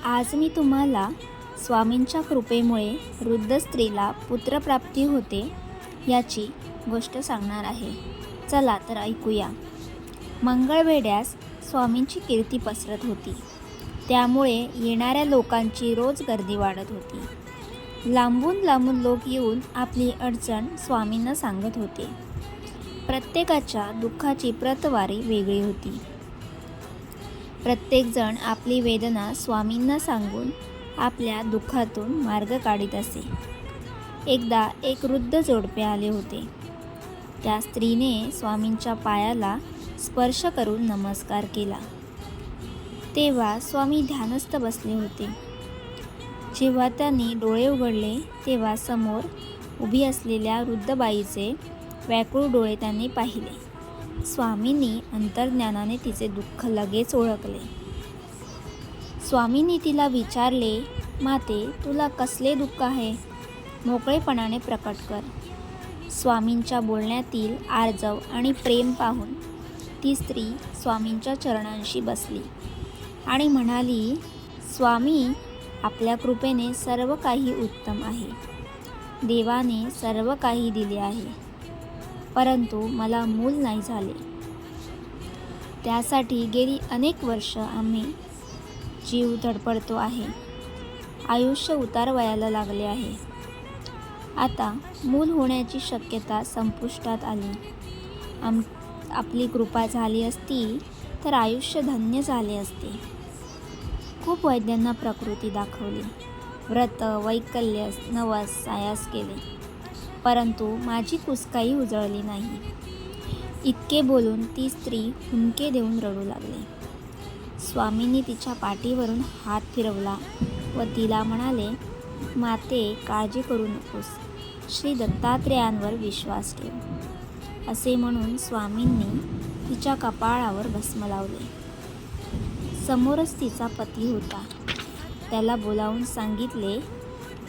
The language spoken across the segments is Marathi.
आज मी तुम्हाला स्वामींच्या कृपेमुळे वृद्ध स्त्रीला पुत्रप्राप्ती होते याची गोष्ट सांगणार आहे. चला तर ऐकूया. मंगळवेढ्यास स्वामींची कीर्ती पसरत होती. त्यामुळे येणाऱ्या लोकांची रोज गर्दी वाढत होती. लांबून लांबून लोक येऊन आपली अडचण स्वामींना सांगत होते. प्रत्येकाच्या दुःखाची प्रतवारी वेगळी होती. प्रत्येकजण आपली वेदना स्वामींना सांगून आपल्या दुःखातून मार्ग काढीत असे. एकदा एक वृद्ध जोडपे आले होते. त्या स्त्रीने स्वामींच्या पायाला स्पर्श करून नमस्कार केला. तेव्हा स्वामी ध्यानस्थ बसले होते. जेव्हा त्यांनी डोळे उघडले तेव्हा समोर उभी असलेल्या वृद्ध बाईचे व्याकुळ डोळे त्यांनी पाहिले. स्वामींनी अंतर्ज्ञानाने तिचे दुःख लगेच ओळखले. स्वामींनी तिला विचारले, माते, तुला कसले दुःख आहे? मोकळेपणाने प्रकट कर. स्वामींच्या बोलण्यातील आर्जव आणि प्रेम पाहून ती स्त्री स्वामींच्या चरणांशी बसली आणि म्हणाली, स्वामी, आपल्या कृपेने सर्व काही उत्तम आहे. देवाने सर्व काही दिले आहे, परंतु मला मूल नाही झाले. त्यासाठी गेली अनेक वर्ष आम्ही जीव धडपडतो आहे. आयुष्य उतारवयाला लागले आहे. आता मूल होण्याची शक्यता संपुष्टात आली. आपली कृपा झाली असती तर आयुष्य धन्य झाले असते. खूप वैद्यांना प्रकृती दाखवली, व्रत वैकल्य नवस सायास केले, परंतु माझी कुसकाही उजळली नाही. इतके बोलून ती स्त्री हुंदके देऊन रडू लागली. स्वामींनी तिच्या पाठीवरून हात फिरवला व तिला म्हणाले, माते, काळजी करू नकोस. श्री दत्तात्रेयांवर विश्वास ठेव. असे म्हणून स्वामींनी तिच्या कपाळावर भस्म लावले. समोरच तिचा पती होता. त्याला बोलावून सांगितले,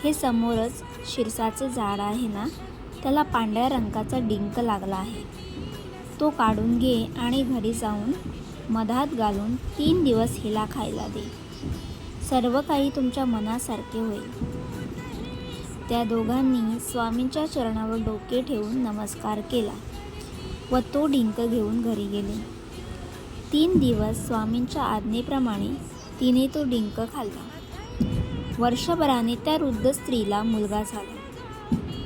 हे समोरच शिरसाचे झाड आहे ना, त्याला पांढऱ्या रंगाचा डिंक लागला आहे. तो काढून घे आणि घरी जाऊन मधात घालून 3 दिवस हिला खायला दे. सर्व काही तुमच्या मनासारखे होईल. त्या दोघांनी स्वामींच्या चरणावर डोके ठेवून नमस्कार केला व तो डिंक घेऊन घरी गेले. 3 दिवस स्वामींच्या आज्ञेप्रमाणे तिने तो डिंक खाल्ला. वर्षभराने त्या वृद्ध स्त्रीला मुलगा झाला.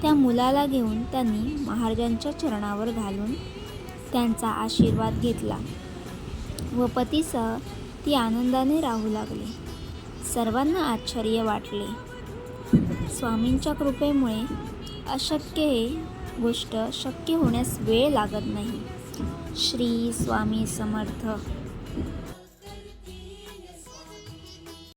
त्या मुलाला घेऊन त्यांनी महाराजांच्या चरणावर घालून त्यांचा आशीर्वाद घेतला व पतीसह ती आनंदाने राहू लागली. सर्वांना आश्चर्य वाटले. स्वामींच्या कृपेमुळे अशक्य हे गोष्ट शक्य होण्यास वेळ लागत नाही. श्री स्वामी समर्थ.